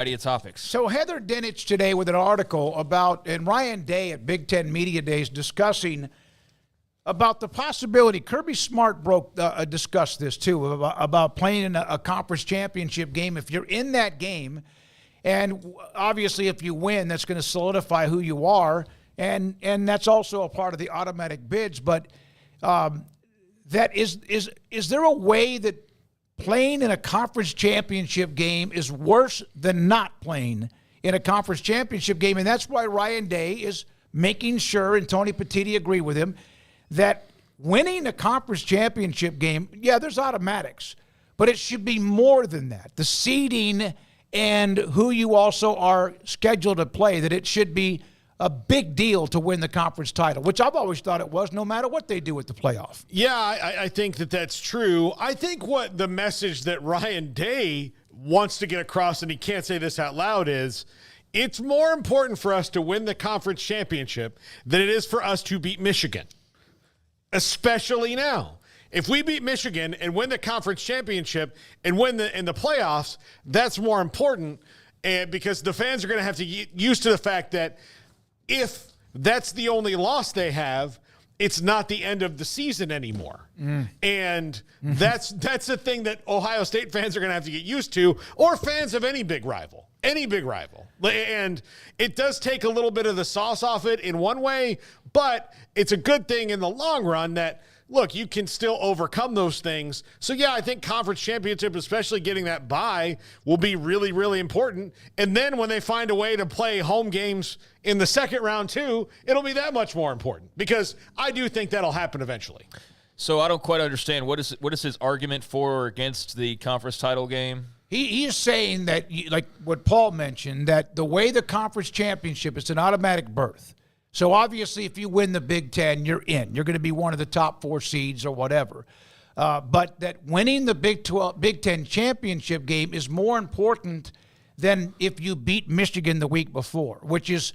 variety of topics. So Heather Dinich today with an article about, and Ryan Day at Big Ten Media Days discussing about the possibility. Kirby Smart discussed this too, about playing in a conference championship game. If you're in that game, and obviously if you win, that's going to solidify who you are, and that's also a part of the automatic bids. But that is there a way that playing in a conference championship game is worse than not playing in a conference championship game? And that's why Ryan Day is making sure, and Tony Petitti agree with him, that winning a conference championship game, yeah, there's automatics, but it should be more than that. The seeding and who you also are scheduled to play, that it should be a big deal to win the conference title, which I've always thought it was, no matter what they do at the playoff. Yeah, I think that's true. I think what the message that Ryan Day wants to get across, and he can't say this out loud, is it's more important for us to win the conference championship than it is for us to beat Michigan, especially now. If we beat Michigan and win the conference championship and win in the playoffs, that's more important, and because the fans are going to have to get used to the fact that if that's the only loss they have, it's not the end of the season anymore. And that's the thing that Ohio State fans are going to have to get used to, or fans of any big rival. And it does take a little bit of the sauce off it in one way, but it's a good thing in the long run that, look, you can still overcome those things. So, yeah, I think conference championship, especially getting that bye, will be really, really important. And then when they find a way to play home games in the second round too, it'll be that much more important, because I do think that'll happen eventually. So I don't quite understand. What is his argument for or against the conference title game? He is saying that, like what Paul mentioned, that the way the conference championship, it's an automatic berth. So obviously if you win the Big Ten, you're in. You're going to be one of the top 4 seeds or whatever. But that winning the Big Ten championship game is more important than if you beat Michigan the week before, which is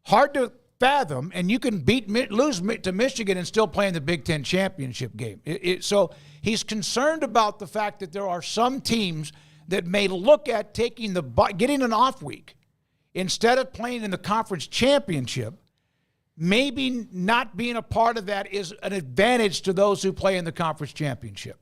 hard to fathom. And you can lose to Michigan and still play in the Big Ten championship game. So he's concerned about the fact that there are some teams that may look at getting an off week instead of playing in the conference championship. Maybe not being a part of that is an advantage to those who play in the conference championship.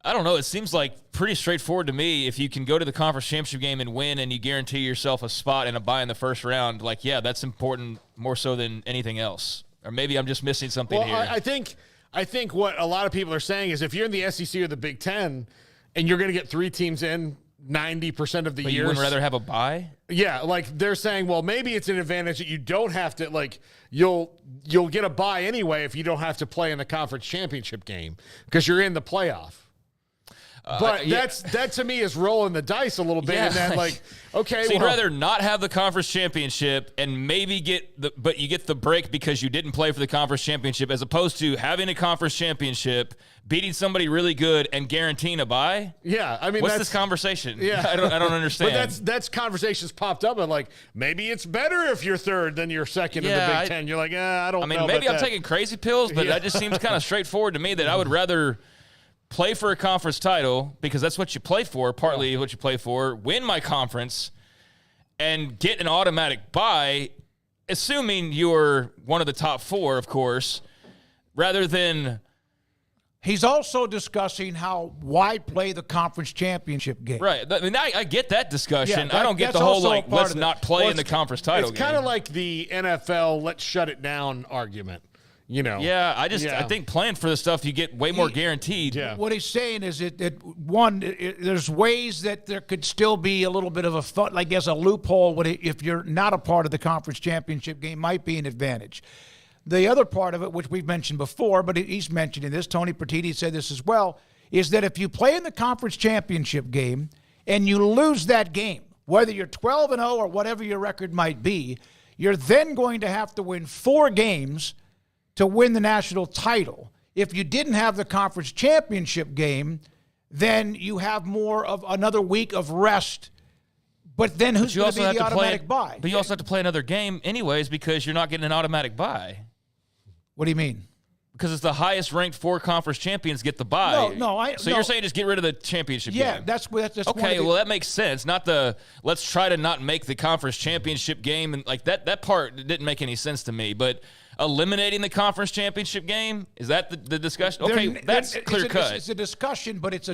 I don't know. It seems like pretty straightforward to me. If you can go to the conference championship game and win and you guarantee yourself a spot and a bye in the first round, like, yeah, that's important more so than anything else. Or maybe I'm just missing something here. I think what a lot of people are saying is if you're in the SEC or the Big Ten and you're going to get 3 teams in 90% of the years. You wouldn't rather have a bye? Yeah, like they're saying, well, maybe it's an advantage that you don't have to, like, you'll get a bye anyway if you don't have to play in the conference championship game because you're in the playoff. But that to me is rolling the dice a little bit. Yeah, and then, like, okay. So you'd rather not have the conference championship and maybe but you get the break because you didn't play for the conference championship, as opposed to having a conference championship, beating somebody really good, and guaranteeing a bye? Yeah, I mean, what's this conversation? Yeah, I don't understand. But that's conversations popped up, and like maybe it's better if you're third than you're second in the Big Ten. You're like, I don't know. I mean, maybe I'm taking crazy pills, but that just seems kind of straightforward to me. That I would rather play for a conference title, because that's what you play for, partly what you play for, win my conference, and get an automatic bye, assuming you're one of the top 4, of course, rather than... He's also discussing why play the conference championship game. Right. I mean, I get that discussion. I don't get the whole, like, let's not play in the conference title game. It's kind of like the NFL, let's shut it down argument. You know. Yeah, I think playing for the stuff you get way more guaranteed. Yeah. What he's saying is that there's ways that there could still be a little bit of a fun, like there's a loophole if you're not a part of the conference championship game, might be an advantage. The other part of it, which we've mentioned before, but he's mentioning this, Tony Petitti said this as well, is that if you play in the conference championship game and you lose that game, whether you're 12-0 or whatever your record might be, you're then going to have to win 4 games to win the national title. If you didn't have the conference championship game, then you have more of another week of rest. But then who's going to be the automatic bye? But you also have to play another game anyways because you're not getting an automatic bye. What do you mean? Because it's the highest ranked 4 conference champions get the bye. So you're saying just get rid of the championship game? Yeah, that's okay. Well, that makes sense. Not the let's try to not make the conference championship game, and like that part didn't make any sense to me. But eliminating the conference championship game, is that the discussion? Okay, that's clear cut. It's a discussion, but it's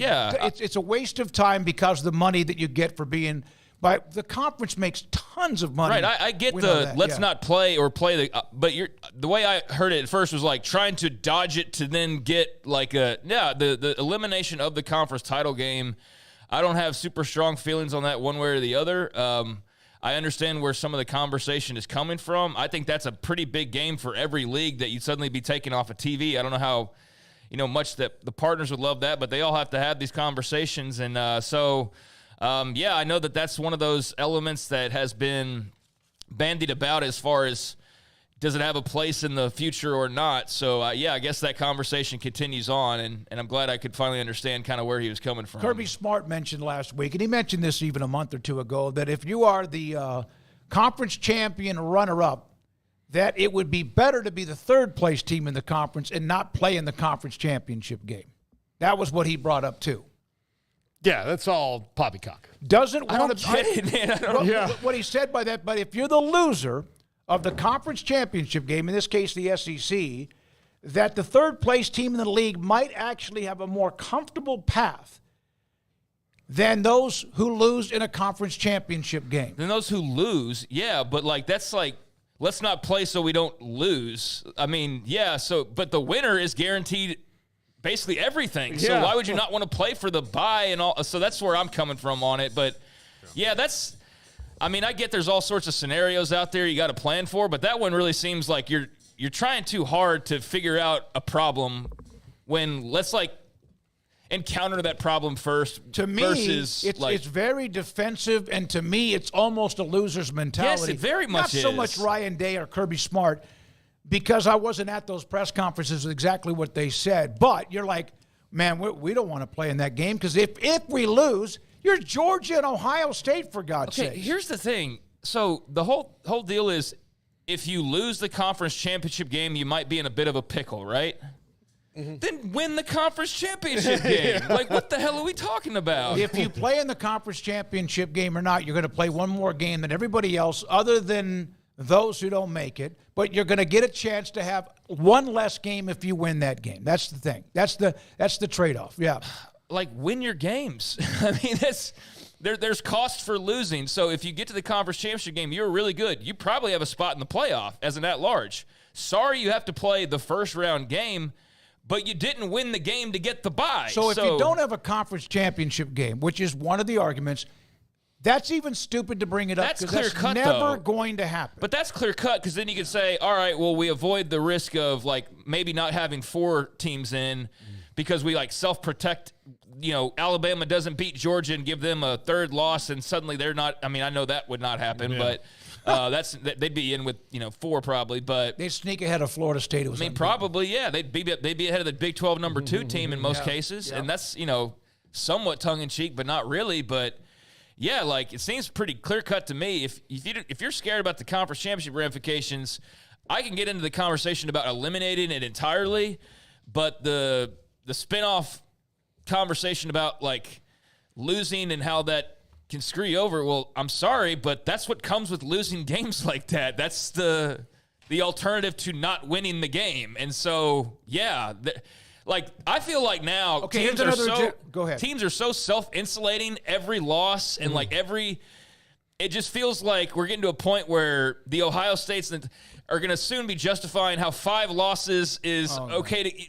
a waste of time because of the money that you get for being. But the conference makes tons of money. Right, I get let's not play or play but the way I heard it at first was like trying to dodge it to then get like the elimination of the conference title game. I don't have super strong feelings on that one way or the other. I understand where some of the conversation is coming from. I think that's a pretty big game for every league that you'd suddenly be taken off of TV. I don't know how much that the partners would love that, but they all have to have these conversations, and I know that's one of those elements that has been bandied about as far as does it have a place in the future or not. So, I guess that conversation continues on, and I'm glad I could finally understand kind of where he was coming from. Kirby Smart mentioned last week, and he mentioned this even a month or two ago, that if you are the conference champion runner-up, that it would be better to be the third-place team in the conference and not play in the conference championship game. That was what he brought up, too. Yeah, that's all poppycock. I don't get it, man. What he said by that, but if you're the loser of the conference championship game, in this case the SEC, that the third-place team in the league might actually have a more comfortable path than those who lose in a conference championship game. Than those who lose, but that's like, let's not play so we don't lose. I mean, but the winner is guaranteed basically everything. So why would you not want to play for the bye and all? So that's where I'm coming from on it. But I get there's all sorts of scenarios out there you got to plan for, but that one really seems like you're trying too hard to figure out a problem when let's encounter that problem first. To me, it's very defensive, and to me, it's almost a loser's mentality. Yes, it very much is. Not so much Ryan Day or Kirby Smart, because I wasn't at those press conferences exactly what they said. But you're like, man, we don't want to play in that game because if we lose, you're Georgia and Ohio State, for God's sake. Okay, here's the thing. So the whole deal is if you lose the conference championship game, you might be in a bit of a pickle, right? Mm-hmm. Then win the conference championship game. Like, what the hell are we talking about? If you play in the conference championship game or not, you're going to play one more game than everybody else other than those who don't make it, but you're going to get a chance to have one less game if you win that game. That's the thing. That's the trade-off. Yeah. Like, win your games. I mean, there's cost for losing. So if you get to the conference championship game, you're really good. You probably have a spot in the playoff as an at-large. Sorry you have to play the first-round game, but you didn't win the game to get the bye. So if you don't have a conference championship game, which is one of the arguments, that's even stupid to bring it up because that's never going to happen. But that's clear cut because then you could say, all right, well, we avoid the risk of maybe not having 4 teams in because we self-protect. Alabama doesn't beat Georgia and give them a third loss and suddenly they're not. I mean, I know that would not happen, but they'd be in with 4 probably. But they'd sneak ahead of Florida State. Probably, yeah. They'd be ahead of the Big 12 number 2 team in most cases, and that's somewhat tongue-in-cheek, but not really. But yeah, it seems pretty clear-cut to me. If you're scared about the conference championship ramifications, I can get into the conversation about eliminating it entirely, but the spinoff conversation about losing and how that can screw you over, well, I'm sorry, but that's what comes with losing games like that. That's the alternative to not winning the game. And so, yeah, I feel like now teams are so self-insulating every loss and it just feels like we're getting to a point where the Ohio States are going to soon be justifying how 5 losses is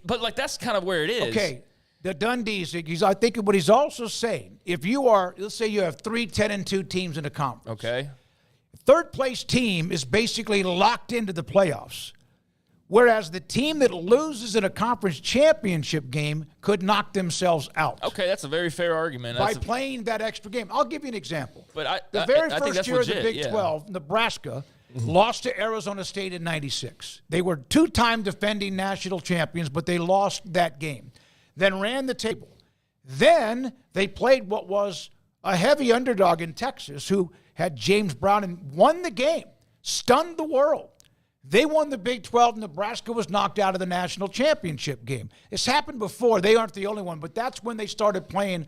but that's kind of where it is. Okay. The Dundees, I think what he's also saying, if you are, let's say you have 3 10-2 teams in a conference. Okay. Third place team is basically locked into the playoffs. Whereas the team that loses in a conference championship game could knock themselves out. Okay, that's a very fair argument. By playing that extra game. I'll give you an example. But the very first year of the Big 12, Nebraska lost to Arizona State in 96. They were 2-time defending national champions, but they lost that game. Then ran the table. Then they played what was a heavy underdog in Texas who had James Brown and won the game, stunned the world. They won the Big 12. Nebraska was knocked out of the national championship game. It's happened before. They aren't the only one, but that's when they started playing.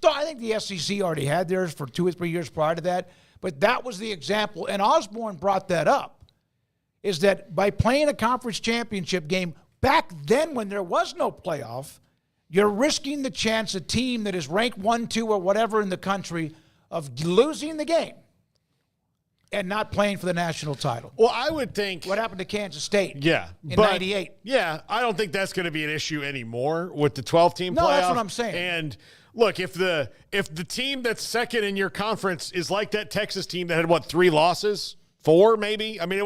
I think the SEC already had theirs for 2 or 3 years prior to that, but that was the example. And Osborne brought that up, is that by playing a conference championship game back then when there was no playoff, you're risking the chance a team that is ranked 1, 2, or whatever in the country of losing the game and not playing for the national title. Well, I would think what happened to Kansas State in in 98. Yeah, I don't think that's going to be an issue anymore with the 12-team playoff. No, that's what I'm saying. And look, if the team that's second in your conference is like that Texas team that had, 3 losses? 4 maybe. I mean,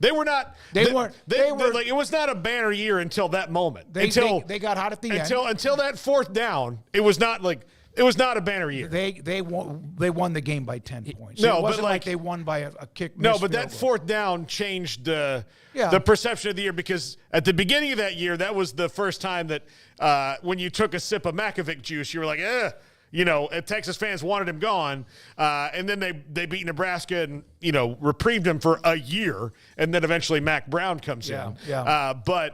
they were not. They were like, it was not a banner year until that moment. They got hot at the end. Until that fourth down, it was not a banner year. They won the game by 10 points. No, it wasn't but like they won by a kick. No, but that fourth down changed the perception of the year, because at the beginning of that year, that was the first time that when you took a sip of Makovic juice, you were like, Texas fans wanted him gone, and then they beat Nebraska and reprieved him for a year, and then eventually Mac Brown comes in. Let's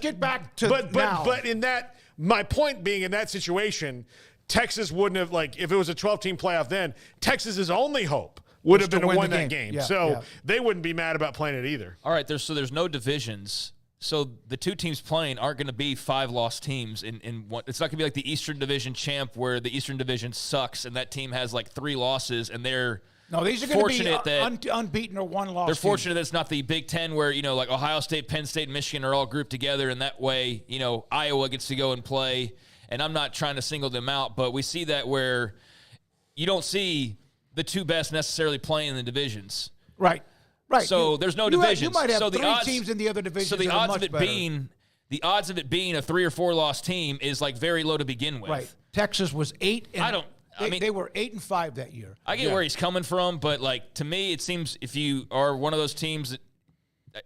get back to now. But in that, my point being, in that situation, Texas wouldn't have, if it was a 12-team playoff then, Texas's only hope would have been to win that game. They wouldn't be mad about playing it either. All right, there's no divisions. So the 2 teams playing aren't going to be 5-loss teams in one. It's not going to be like the Eastern Division champ where the Eastern Division sucks and that team has 3 losses and they're these are going to be unbeaten or 1 loss. They're fortunate that it's not the Big Ten where like Ohio State, Penn State, and Michigan are all grouped together, and that way Iowa gets to go and play. And I'm not trying to single them out, but we see that where you don't see the 2 best necessarily playing in the divisions. Right. So there's no divisions. You might have so 3 teams in the other divisions. So the odds of it being a 3 or 4 loss team is very low to begin with. Right. Texas was 8. They were 8-5 that year. I get where he's coming from, but to me, it seems if you are one of those teams that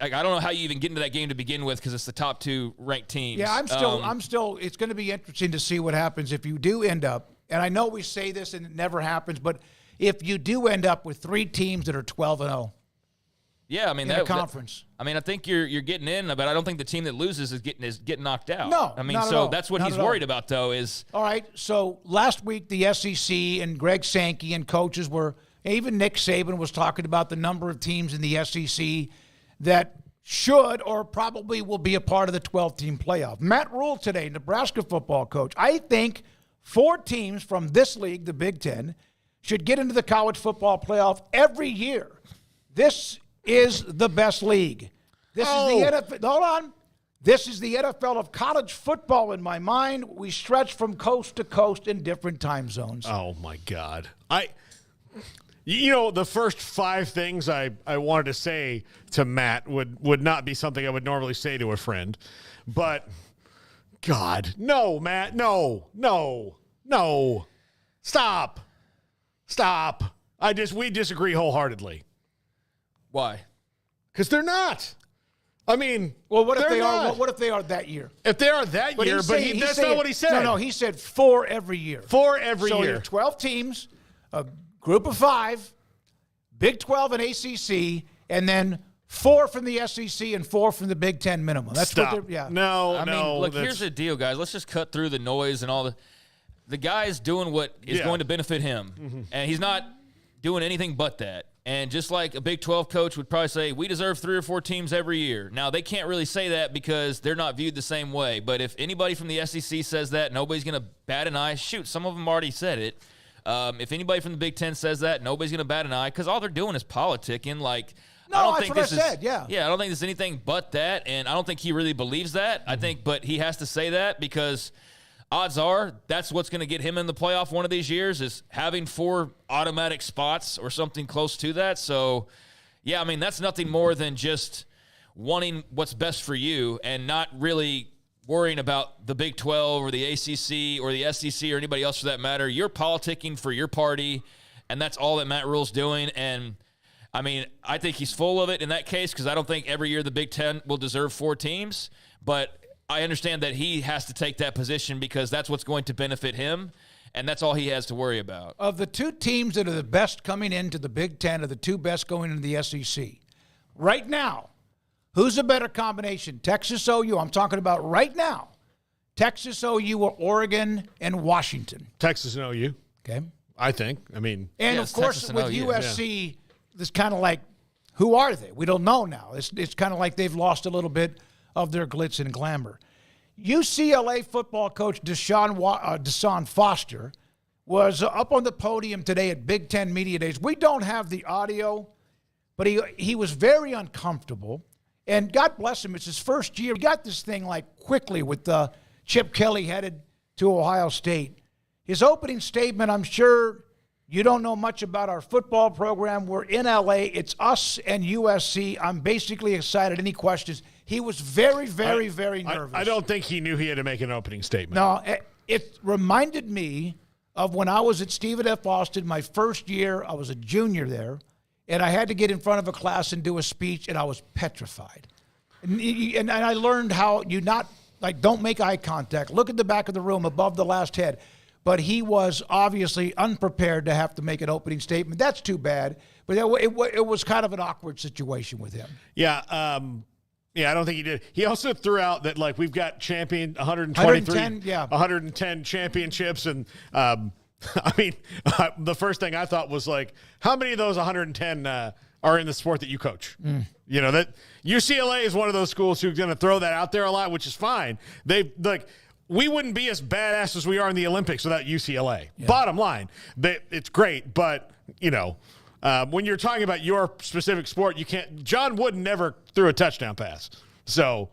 I don't know how you even get into that game to begin with, because it's the top 2 ranked teams. Yeah, I'm still. It's going to be interesting to see what happens if you do end up. And I know we say this and it never happens, but if you do end up with 3 teams that are 12-0. Yeah, I mean in a conference. I think you're getting in, but I don't think the team that loses is getting knocked out. No, I mean, not at all. That's what he's worried about, though. Is all right. So last week the SEC and Greg Sankey and coaches were, even Nick Saban was talking about the number of teams in the SEC that should or probably will be a part of the 12-team playoff. Matt Rhule today, Nebraska football coach. I think 4 teams from this league, the Big Ten, should get into the college football playoff every year. This is the best league. This is the NFL. Hold on. This is the NFL of college football in my mind. We stretch from coast to coast in different time zones. Oh, my God. The first 5 things I wanted to say to Matt would not be something I would normally say to a friend. But, God, no, Matt, no. Stop. We disagree wholeheartedly. Why? Because they're not. I mean, well, what if they are? What if they are that year? If they are that year, that's not what he said. No, he said 4 every year. 4 every year. So 12 teams, a group of 5, Big 12 and ACC, and then 4 from the SEC and 4 from the Big Ten minimum. That's Stop. what they're. Yeah. No. Look, here's the deal, guys. Let's just cut through the noise and all the guy's doing what is going to benefit him, and he's not doing anything but that. And just like a Big 12 coach would probably say, we deserve 3 or 4 teams every year. Now, they can't really say that because they're not viewed the same way. But if anybody from the SEC says that, nobody's going to bat an eye. Shoot, some of them already said it. If anybody from the Big 10 says that, nobody's going to bat an eye because all they're doing is politicking. I don't think this is, yeah. Yeah, I don't think this is anything but that. And I don't think he really believes that. But he has to say that because odds are that's what's going to get him in the playoff one of these years is having 4 automatic spots or something close to that. So, yeah, I mean, that's nothing more than just wanting what's best for you and not really worrying about the Big 12 or the ACC or the SEC or anybody else for that matter. You're politicking for your party, and that's all that Matt Rhule's doing. And, I mean, I think he's full of it in that case because I don't think every year the Big 10 will deserve 4 teams. But I understand that he has to take that position because that's what's going to benefit him, and that's all he has to worry about. Of the 2 teams that are the best coming into the Big Ten are the 2 best going into the SEC. right now, who's a better combination, Texas OU? I'm talking about right now. Texas OU or Oregon and Washington. Texas and OU. Okay. I think. I mean. And, yes, of course, Texas and with OU, USC, it's kind of like, who are they? We don't know now. It's kind of like they've lost a little bit of their glitz and glamour. UCLA football coach DeShaun Foster was up on the podium today at Big Ten Media Days. We don't have the audio, but he was very uncomfortable. And God bless him, it's his first year. He got this thing like quickly with Chip Kelly headed to Ohio State. His opening statement, I'm sure you don't know much about our football program. We're in L.A. It's us and USC. I'm basically excited. Any questions? He was very, very, very nervous. I don't think he knew he had to make an opening statement. No, it reminded me of when I was at Stephen F. Austin my first year. I was a junior there, and I had to get in front of a class and do a speech, and I was petrified. And I learned how you don't make eye contact. Look at the back of the room above the last head. But he was obviously unprepared to have to make an opening statement. That's too bad. But it was kind of an awkward situation with him. Yeah. I don't think he did. He also threw out that, like, we've got 110 championships. And, I mean, the first thing I thought was, like, how many of those 110 are in the sport that you coach? You know, that UCLA is one of those schools who's going to throw that out there a lot, which is fine. We wouldn't be as badass as we are in the Olympics without UCLA. Yeah. Bottom line, it's great, but, you know, when you're talking about your specific sport, you can't – John Wooden never threw a touchdown pass. So,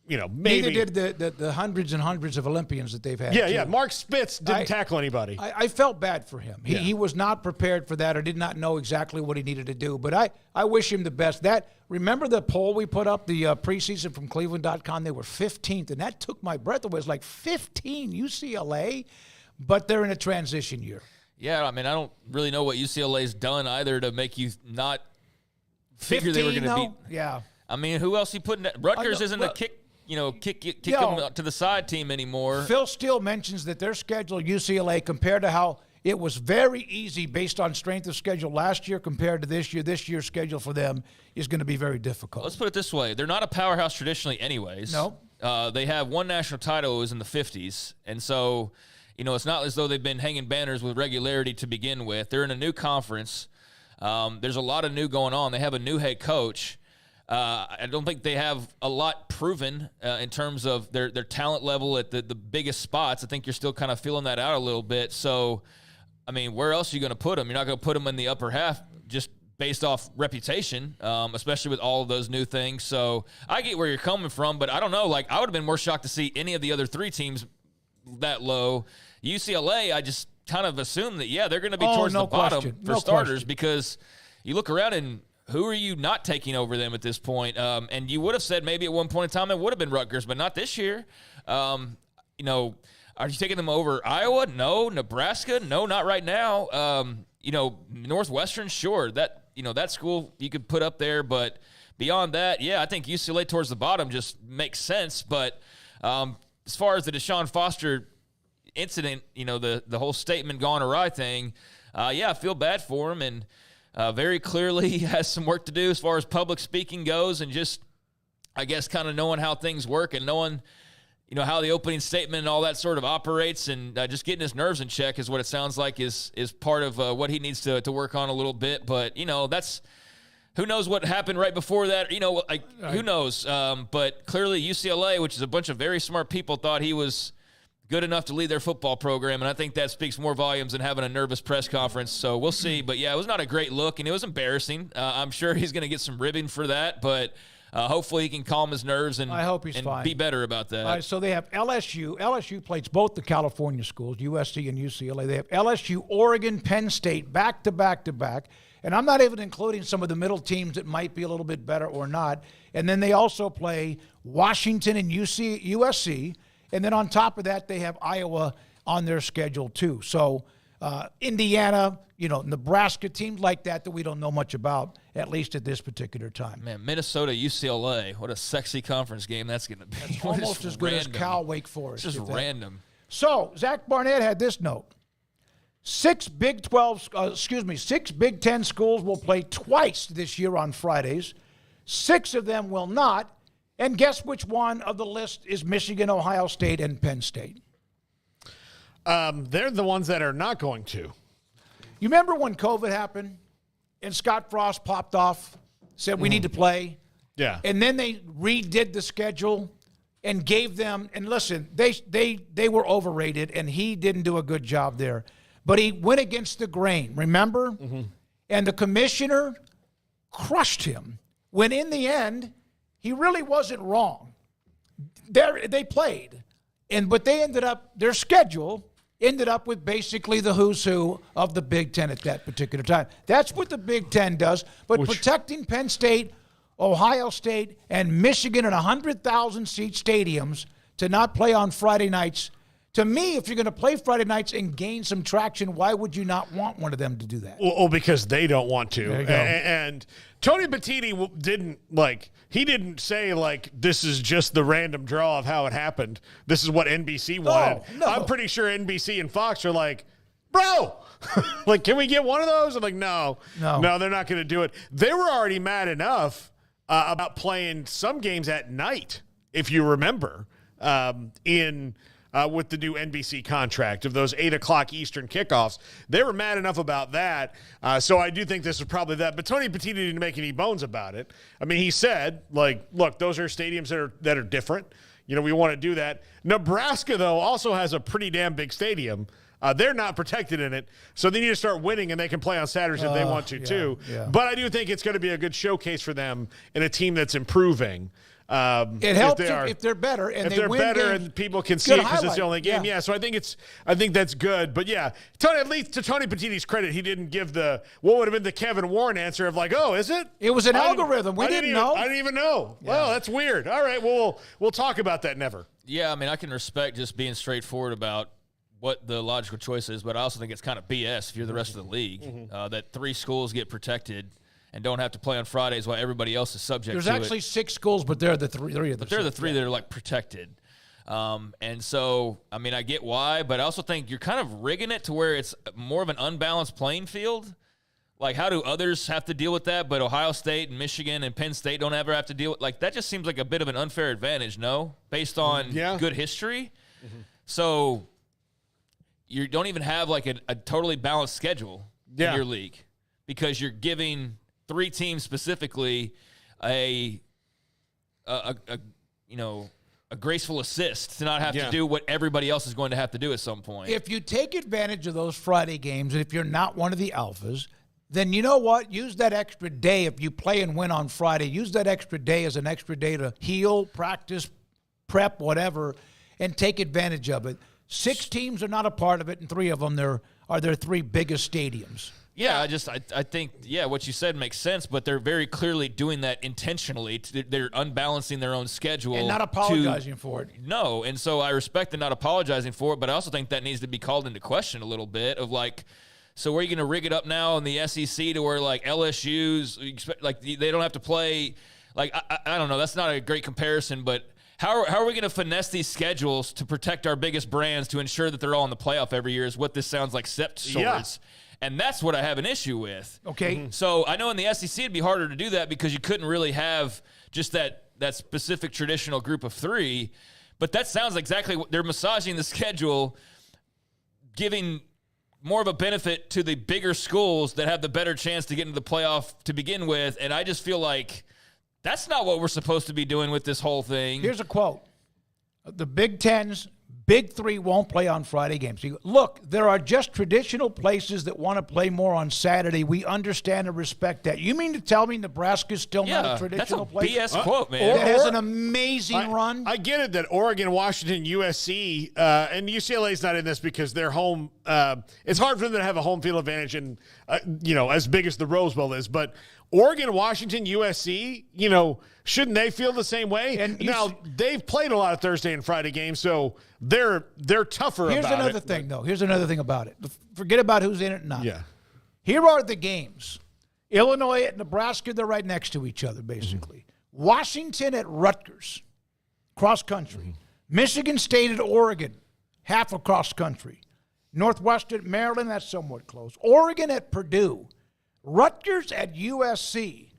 you know, maybe – Neither did the hundreds and hundreds of Olympians that they've had. Yeah. Mark Spitz didn't tackle anybody. I felt bad for him. He was not prepared for that or did not know exactly what he needed to do. But I wish him the best. Remember the poll we put up, the preseason from Cleveland.com? They were 15th, and that took my breath away. It was like 15 UCLA, but they're in a transition year. Yeah, I mean, I don't really know what UCLA's done either to make you not figure they were going to beat. Yeah. I mean, who else he put in that? Rutgers isn't a kick them to the side team anymore. Phil Steele mentions that their schedule, UCLA, compared to how it was very easy based on strength of schedule last year compared to this year's schedule for them is going to be very difficult. Let's put it this way. They're not a powerhouse traditionally anyways. No. They have one national title. It was in the 50s. And so, you know, it's not as though they've been hanging banners with regularity to begin with. They're in a new conference. There's a lot of new going on. They have a new head coach. I don't think they have a lot proven in terms of their talent level at the biggest spots. I think you're still kind of feeling that out a little bit. So, I mean, where else are you going to put them? You're not going to put them in the upper half just based off reputation, especially with all of those new things. So I get where you're coming from, but I don't know. Like, I would have been more shocked to see any of the other three teams that low. UCLA, I just kind of assume that, they're going to be towards the bottom for starters because you look around and who are you not taking over them at this point? And you would have said maybe at one point in time it would have been Rutgers, but not this year. You know, are you taking them over Iowa? No. Nebraska? No, not right now. You know, Northwestern, sure. That school you could put up there, but beyond that, I think UCLA towards the bottom just makes sense. But as far as the DeShaun Foster incident, you know, the whole statement gone awry thing, I feel bad for him, and very clearly he has some work to do as far as public speaking goes, and just, I guess, kind of knowing how things work and knowing, you know, how the opening statement and all that sort of operates, and just getting his nerves in check is what it sounds like is part of what he needs to work on a little bit. But, you know, that's who knows what happened right before that. You know, who knows? But clearly UCLA, which is a bunch of very smart people, thought he was good enough to lead their football program, and I think that speaks more volumes than having a nervous press conference. So we'll see. But, it was not a great look, and it was embarrassing. I'm sure he's going to get some ribbing for that, but hopefully he can calm his nerves and, I hope he's fine. Be better about that. All right, so they have LSU. LSU plays both the California schools, USC and UCLA. They have LSU, Oregon, Penn State, back to back to back. And I'm not even including some of the middle teams that might be a little bit better or not. And then they also play Washington and USC. And then on top of that, they have Iowa on their schedule too. So Indiana, Nebraska, teams like that we don't know much about, at least at this particular time. Man, Minnesota, UCLA, what a sexy conference game that's going to be. That's almost as good as Cal Wake Forest. It's just random. So Zach Barnett had this note. 6 Big Ten schools will play twice this year on Fridays. 6 of them will not. And guess which one of the list is Michigan, Ohio State, and Penn State? They're the ones that are not going to. You remember when COVID happened and Scott Frost popped off, said we need to play? Yeah. And then they redid the schedule and gave them, and listen, they were overrated, and he didn't do a good job there. But he went against the grain, remember? Mm-hmm. And the commissioner crushed him when in the end, he really wasn't wrong. They played, but they ended up, their schedule ended up with basically the who's who of the Big Ten at that particular time. That's what the Big Ten does. But protecting Penn State, Ohio State, and Michigan in 100,000-seat stadiums to not play on Friday nights, to me, if you're going to play Friday nights and gain some traction, why would you not want one of them to do that? Well, because they don't want to. There you go. And Tony Bettini didn't say, this is just the random draw of how it happened. This is what NBC wanted. No. I'm pretty sure NBC and Fox are like, bro, can we get one of those? I'm like, no, they're not going to do it. They were already mad enough about playing some games at night, if you remember, with the new NBC contract of those 8 o'clock Eastern kickoffs. They were mad enough about that. So I do think this is probably that. But Tony Bettini didn't make any bones about it. I mean, he said, look, those are stadiums that are different. We want to do that. Nebraska, though, also has a pretty damn big stadium. They're not protected in it, so they need to start winning, and they can play on Saturdays if they want to, too. Yeah. But I do think it's going to be a good showcase for them in a team that's improving. It helps if they're better and they win games, and people can see it because it's the only game. Yeah. So I think that's good. But yeah, at least to Tony Bettini's credit, he didn't give what would have been the Kevin Warren answer of oh, is it? It was an algorithm. We didn't know. I didn't even know. Yeah. Well, that's weird. All right, we'll talk about that never. Yeah, I mean, I can respect just being straightforward about what the logical choice is, but I also think it's kind of BS if you're the rest of the league that 3 schools get protected and don't have to play on Fridays while everybody else is subject to it. There's actually 6 schools, but they're the three of the But they're the 3 that are protected. And so, I mean, I get why, but I also think you're kind of rigging it to where it's more of an unbalanced playing field. How do others have to deal with that, but Ohio State and Michigan and Penn State don't ever have to deal with that just seems like a bit of an unfair advantage, no? Based on good history. Mm-hmm. So you don't even have a totally balanced schedule in your league because you're giving 3 teams specifically a graceful assist to not have to do what everybody else is going to have to do at some point. If you take advantage of those Friday games, and if you're not one of the alphas, then you know what? Use that extra day. If you play and win on Friday, use that extra day as an extra day to heal, practice, prep, whatever, and take advantage of it. 6 teams are not a part of it, and 3 of them are their 3 biggest stadiums. Yeah, I think, what you said makes sense, but they're very clearly doing that intentionally. They're unbalancing their own schedule. And not apologizing for it. No, and so I respect them not apologizing for it, but I also think that needs to be called into question a little bit of so are you going to rig it up now in the SEC to where LSU's, they don't have to play, I don't know, that's not a great comparison, but how are we going to finesse these schedules to protect our biggest brands to ensure that they're all in the playoff every year is what this sounds like stepped towards. Yeah. And that's what I have an issue with. Okay. Mm-hmm. So I know in the SEC it'd be harder to do that because you couldn't really have just that specific traditional group of 3. But that sounds exactly what they're massaging the schedule, giving more of a benefit to the bigger schools that have the better chance to get into the playoff to begin with. And I just feel like that's not what we're supposed to be doing with this whole thing. Here's a quote. The Big Ten's Big 3 won't play on Friday games. Look, there are just traditional places that want to play more on Saturday. We understand and respect that. You mean to tell me Nebraska's still not a traditional place? That's a BS quote, man. It has an amazing run. I get it that Oregon, Washington, USC, and UCLA's not in this because they're home. It's hard for them to have a home field advantage and, as big as the Rose Bowl is. But Oregon, Washington, USC, shouldn't they feel the same way? And now they've played a lot of Thursday and Friday games, so they're tougher about it. Here's another thing, though. Here's another thing about it. Forget about who's in it and not. Yeah. Here are the games. Illinois at Nebraska, they're right next to each other, basically. Mm-hmm. Washington at Rutgers, cross country. Mm-hmm. Michigan State at Oregon, half across country. Northwestern, Maryland, that's somewhat close. Oregon at Purdue. Rutgers at USC.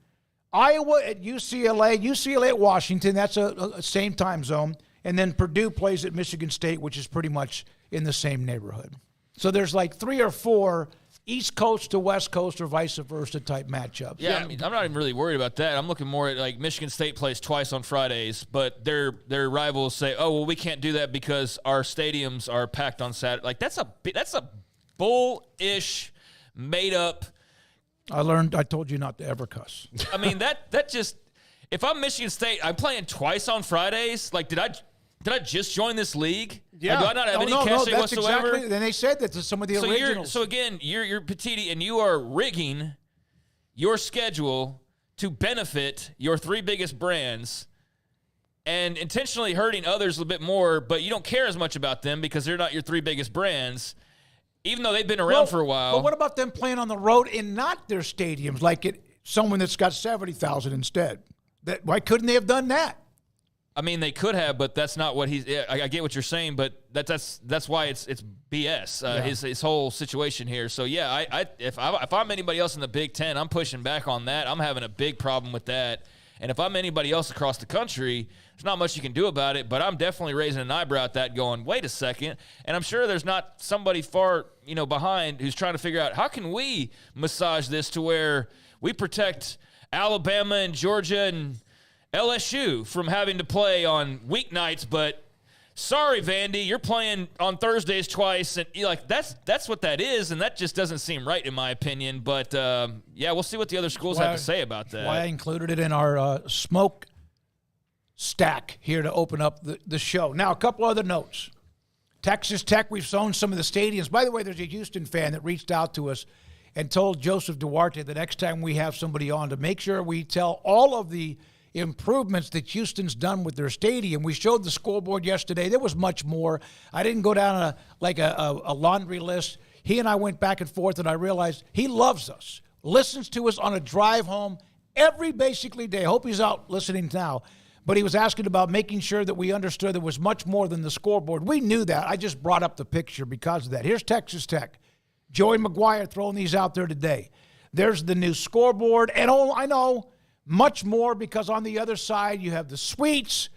Iowa at UCLA at Washington. That's a same time zone. And then Purdue plays at Michigan State, which is pretty much in the same neighborhood. So there's like 3 or 4 East Coast to West Coast or vice versa type matchups. Yeah, I mean, I'm not even really worried about that. I'm looking more at like Michigan State plays twice on Fridays, but their rivals say, "Oh, well, we can't do that because our stadiums are packed on Saturday." Like that's a bullish, made up. I told you not to ever cuss. I mean that just if I'm Michigan State, I'm playing twice on Fridays. Like, did I just join this league? Yeah. Like, do I not have any cachet that's whatsoever? Exactly. Then they said that to some of the originals. So again, you're Petiti, and you are rigging your schedule to benefit your 3 biggest brands and intentionally hurting others a little bit more, but you don't care as much about them because they're not your 3 biggest brands, even though they've been around for a while. But what about them playing on the road in not their stadiums, like someone that's got 70,000 instead? Why couldn't they have done that? I mean, they could have, but that's not what he's. I get what you're saying, but that's why it's BS. His whole situation here. So yeah, if I'm anybody else in the Big Ten, I'm pushing back on that. I'm having a big problem with that. And if I'm anybody else across the country, there's not much you can do about it. But I'm definitely raising an eyebrow at that, going, wait a second. And I'm sure there's not somebody far behind who's trying to figure out how can we massage this to where we protect Alabama and Georgia and LSU from having to play on weeknights, but sorry, Vandy, you're playing on Thursdays twice, and that's what that is, and that just doesn't seem right in my opinion. But we'll see what the other schools have to say about that. Why I included it in our Smoak Stack here to open up the show. Now, a couple other notes. Texas Tech, we've shown some of the stadiums. By the way, there's a Houston fan that reached out to us and told Joseph Duarte the next time we have somebody on to make sure we tell all of the improvements that Houston's done with their stadium. We showed the scoreboard yesterday. There was much more. I didn't go down a laundry list. He and I went back and forth, and I realized he loves us, listens to us on a drive home every basically day. I hope he's out listening now. But he was asking about making sure that we understood there was much more than the scoreboard. We knew that. I just brought up the picture because of that. Here's Texas Tech. Joey McGuire throwing these out there today. There's the new scoreboard. And I know much more because on the other side you have the suites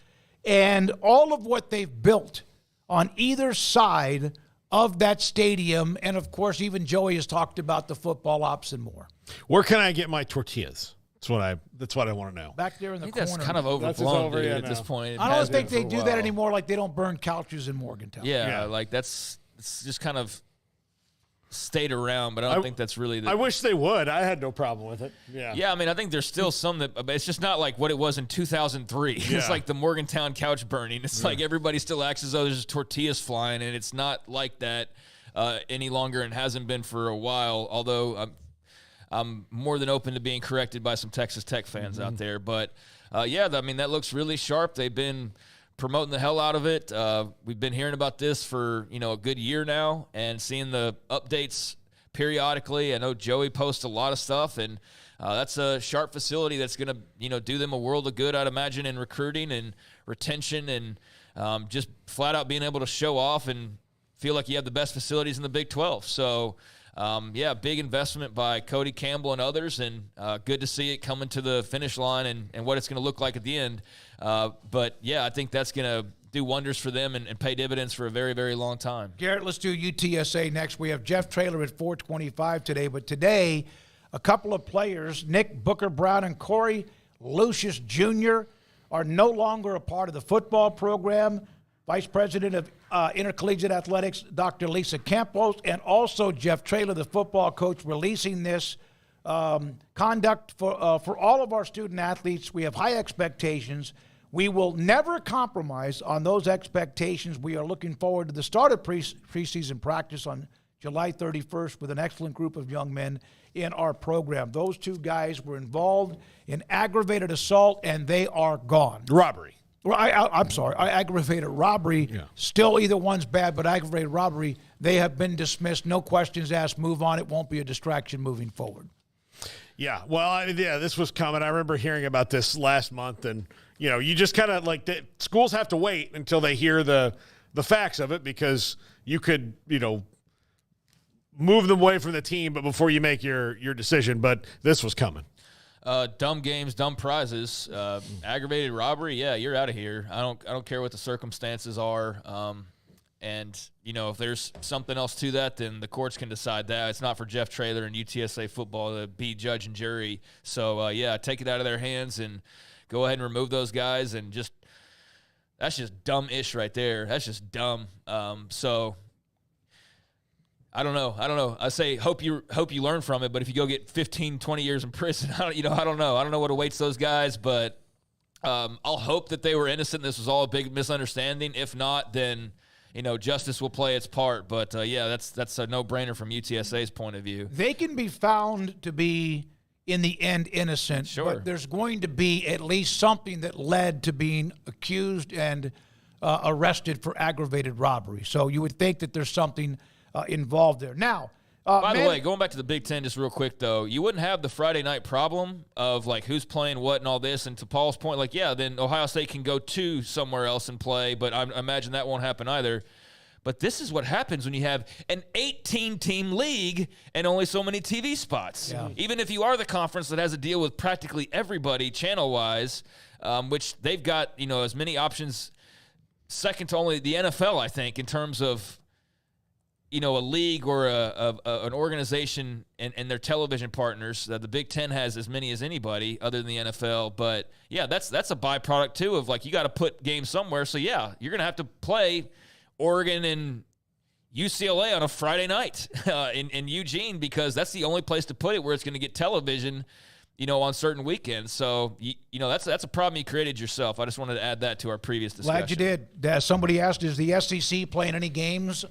and all of what they've built on either side of that stadium. And, of course, even Joey has talked about the football ops and more. Where can I get my tortillas? That's what I want to know. Back there in the I think corner. that's kind of overblown at this point. I don't think they do that anymore, like they don't burn couches in Morgantown. Yeah, like it's just kind of stayed around, but I don't think that's really I wish they would. I had no problem with it. Yeah, I mean, I think there's still some that it's just not like what it was in 2003. Yeah. It's like the Morgantown couch burning. It's like everybody still acts as though there's tortillas flying, and it's not like that any longer and hasn't been for a while, although I'm more than open to being corrected by some Texas Tech fans out there. But, I mean, that looks really sharp. They've been promoting the hell out of it. We've been hearing about this for, a good year now and seeing the updates periodically. I know Joey posts a lot of stuff, and that's a sharp facility that's going to, do them a world of good, I'd imagine, in recruiting and retention and just flat out being able to show off and feel like you have the best facilities in the Big 12. So, big investment by Cody Campbell and others, and good to see it coming to the finish line and what it's going to look like at the end. I think that's going to do wonders for them and pay dividends for a very, very long time. Garrett, let's do UTSA next. We have Jeff Traylor at 425 today, but today a couple of players, Nick Booker Brown and Corey Lucius Jr., are no longer a part of the football program. Vice President of Intercollegiate Athletics, Dr. Lisa Campos, and also Jeff Traylor, the football coach, releasing this conduct for all of our student athletes. We have high expectations. We will never compromise on those expectations. We are looking forward to the start of preseason practice on July 31st with an excellent group of young men in our program. Those two guys were involved in aggravated assault, and they are gone. Robbery. Well, I'm sorry. Aggravated robbery. Yeah. Still, either one's bad, but aggravated robbery, they have been dismissed. No questions asked. Move on. It won't be a distraction moving forward. Yeah. Well, this was coming. I remember hearing about this last month, and you just kind of like schools have to wait until they hear the facts of it because you could move them away from the team, but before you make your decision. But this was coming. dumb games, dumb prizes, aggravated robbery. Yeah, you're out of here. I don't care what the circumstances are. And if there's something else to that, then the courts can decide that. It's not for Jeff Traylor and UTSA football to be judge and jury. So take it out of their hands and go ahead and remove those guys. And that's just dumb-ish right there. That's just dumb. So I don't know. I say hope you learn from it, but if you go get 15, 20 years in prison, I don't know. I don't know what awaits those guys, but I'll hope that they were innocent. This was all a big misunderstanding. If not, then justice will play its part. But that's a no-brainer from UTSA's point of view. They can be found to be in the end innocent, sure, but there's going to be at least something that led to being accused and arrested for aggravated robbery. So you would think that there's something involved there. Now, by the way, going back to the Big Ten just real quick, though, you wouldn't have the Friday night problem of, who's playing what and all this. And to Paul's point, then Ohio State can go to somewhere else and play, but I imagine that won't happen either. But this is what happens when you have an 18-team league and only so many TV spots. Yeah. Even if you are the conference that has a deal with practically everybody channel-wise, which they've got, as many options, second to only the NFL, I think, in terms of, a league or an organization and their television partners. The Big Ten has as many as anybody other than the NFL. But, that's a byproduct, too, of, you got to put games somewhere. So, you're going to have to play Oregon and UCLA on a Friday night in Eugene, because that's the only place to put it where it's going to get television, on certain weekends. So, that's a problem you created yourself. I just wanted to add that to our previous discussion. Glad you did. Somebody asked, is the SEC playing any games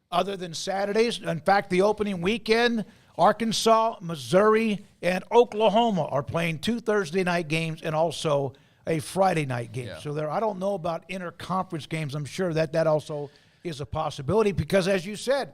other than Saturdays? In fact, the opening weekend, Arkansas, Missouri, and Oklahoma are playing 2 Thursday night games and also a Friday night game. Yeah. So I don't know about interconference games. I'm sure that also is a possibility because, as you said,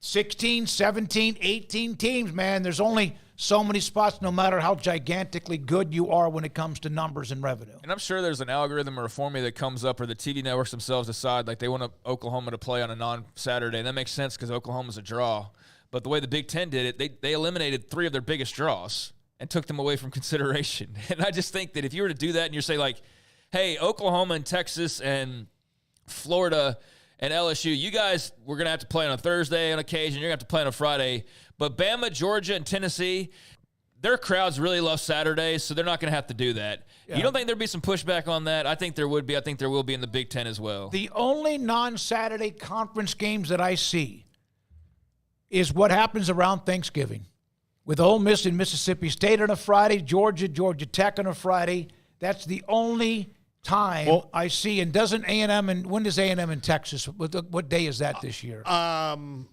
16, 17, 18 teams, man, there's only so many spots no matter how gigantically good you are when it comes to numbers and revenue. And I'm sure there's an algorithm or a formula that comes up, or the TV networks themselves decide they want Oklahoma to play on a non-Saturday. And that makes sense because Oklahoma's a draw. But the way the Big Ten did it, they eliminated 3 of their biggest draws and took them away from consideration. And I just think that if you were to do that and you're say hey, Oklahoma and Texas and Florida and LSU, you guys, we're going to have to play on a Thursday on occasion. You're going to have to play on a Friday. But Bama, Georgia, and Tennessee, their crowds really love Saturdays, so they're not going to have to do that. Yeah. You don't think there'd be some pushback on that? I think there would be. I think there will be in the Big Ten as well. The only non-Saturday conference games that I see is what happens around Thanksgiving. With Ole Miss and Mississippi State on a Friday, Georgia Tech on a Friday. That's the only time I see. And doesn't A&M, and when does A&M in Texas? What day is that this year?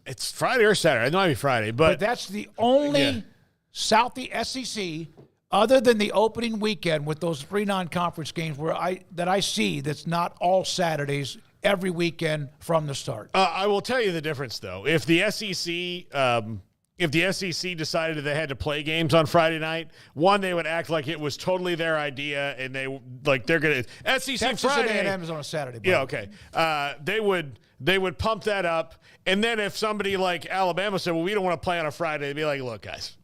It's Friday or Saturday. It might be Friday, but that's the only Southeast SEC other than the opening weekend with those 3 non-conference games that I see that's not all Saturdays every weekend from the start. I will tell you the difference though. If the SEC decided they had to play games on Friday night, they would act like it was totally their idea, and they're going to SEC Texas Friday. and A&M is on a Saturday. Bro. Yeah, okay. They would pump that up, and then if somebody like Alabama said, "Well, we don't want to play on a Friday," they'd be like, "Look, guys,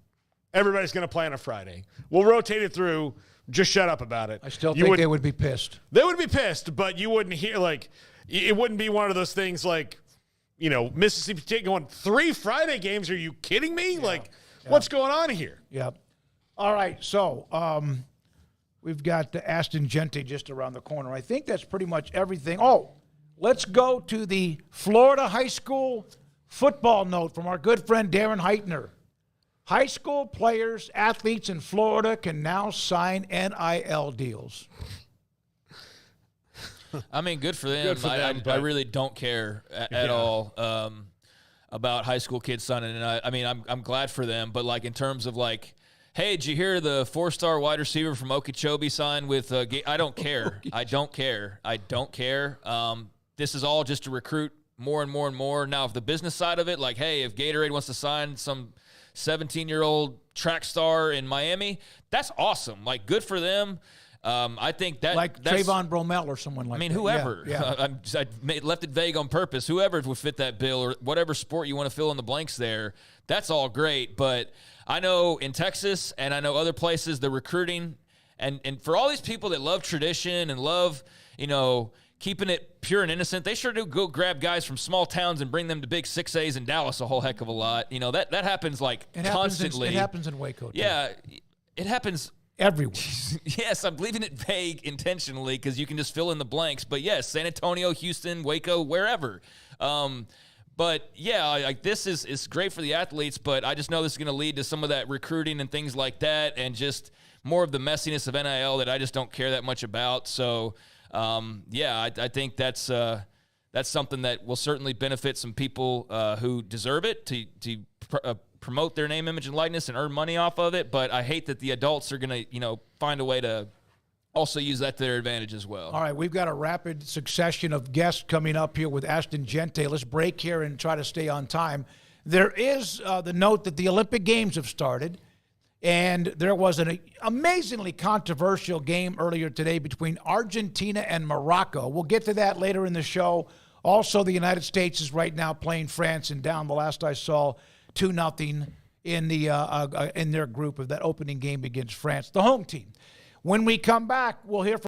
everybody's going to play on a Friday. We'll rotate it through. Just shut up about it." I still think they would be pissed. They would be pissed, but you wouldn't hear it wouldn't be one of those things like, Mississippi State going 3 Friday games. Are you kidding me? Yeah. What's going on here? Yep. All right. So we've got Aston Gente just around the corner. I think that's pretty much everything. Oh, let's go to the Florida high school football note from our good friend Darren Heitner. High school players, athletes in Florida can now sign NIL deals. I mean, good for them. I really don't care at all about high school kids signing. And I mean, I'm glad for them. But in terms of hey, did you hear the 4-star wide receiver from Okeechobee signed with? I don't care. I don't care. This is all just to recruit more and more and more. Now, if the business side of it, hey, if Gatorade wants to sign some 17-year-old track star in Miami, that's awesome. Good for them. I think that's Trayvon Bromell or someone like that. I mean, whoever. Yeah. Left it vague on purpose. Whoever would fit that bill or whatever sport you want to fill in the blanks there, that's all great. But I know in Texas and I know other places, the recruiting, and for all these people that love tradition and love, keeping it pure and innocent, they sure do go grab guys from small towns and bring them to big 6As in Dallas a whole heck of a lot. That happens constantly. It happens in Waco, too. Yeah, it happens everywhere. Yes, I'm leaving it vague intentionally because you can just fill in the blanks. But yes, San Antonio, Houston, Waco, wherever. But yeah, this is great for the athletes, but I just know this is going to lead to some of that recruiting and things like that and just more of the messiness of NIL that I just don't care that much about. So, I think that's something that will certainly benefit some people who deserve it to promote their name, image, and likeness and earn money off of it. But I hate that the adults are going to, find a way to also use that to their advantage as well. All right, we've got a rapid succession of guests coming up here with Ashton Gente. Let's break here and try to stay on time. There is the note that the Olympic Games have started, and there was an amazingly controversial game earlier today between Argentina and Morocco. We'll get to that later in the show. Also, the United States is right now playing France and down, the last I saw, 2-0 in their group of that opening game against France, the home team. When we come back, we'll hear from